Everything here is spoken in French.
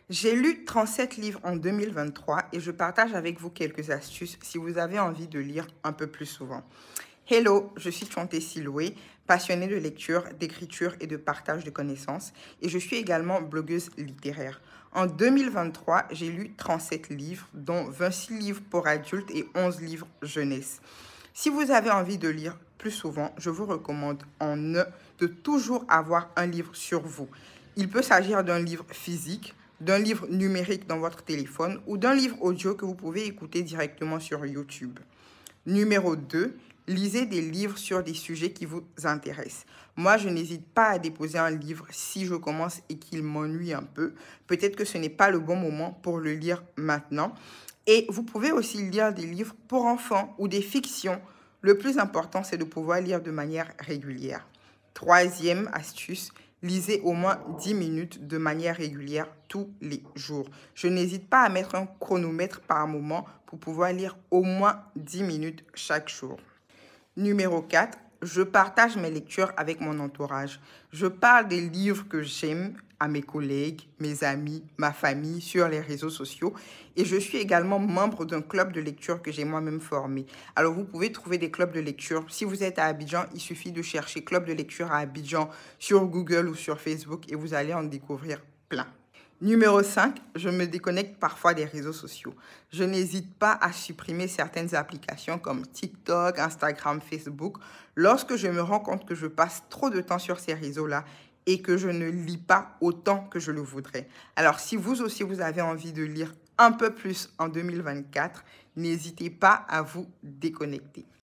J'ai lu 37 livres en 2023 et je partage avec vous quelques astuces si vous avez envie de lire un peu plus souvent. Hello, je suis Chonté Siloué, passionnée de lecture, d'écriture et de partage de connaissances et je suis également blogueuse littéraire. En 2023, j'ai lu 37 livres, dont 26 livres pour adultes et 11 livres jeunesse. Si vous avez envie de lire plus souvent, je vous recommande de toujours avoir un livre sur vous. Il peut s'agir d'un livre physique, d'un livre numérique dans votre téléphone ou d'un livre audio que vous pouvez écouter directement sur YouTube. Numéro 2, lisez des livres sur des sujets qui vous intéressent. Moi, je n'hésite pas à déposer un livre si je commence et qu'il m'ennuie un peu. Peut-être que ce n'est pas le bon moment pour le lire maintenant. Et vous pouvez aussi lire des livres pour enfants ou des fictions. Le plus important, c'est de pouvoir lire de manière régulière. Troisième astuce, lisez au moins 10 minutes de manière régulière tous les jours. Je n'hésite pas à mettre un chronomètre par moment pour pouvoir lire au moins 10 minutes chaque jour. Numéro 4, je partage mes lectures avec mon entourage. Je parle des livres que j'aime à mes collègues, mes amis, ma famille sur les réseaux sociaux et je suis également membre d'un club de lecture que j'ai moi-même formé. Alors vous pouvez trouver des clubs de lecture. Si vous êtes à Abidjan, il suffit de chercher club de lecture à Abidjan sur Google ou sur Facebook et vous allez en découvrir plein. Numéro 5, je me déconnecte parfois des réseaux sociaux. Je n'hésite pas à supprimer certaines applications comme TikTok, Instagram, Facebook lorsque je me rends compte que je passe trop de temps sur ces réseaux-là et que je ne lis pas autant que je le voudrais. Alors, si vous aussi, vous avez envie de lire un peu plus en 2024, n'hésitez pas à vous déconnecter.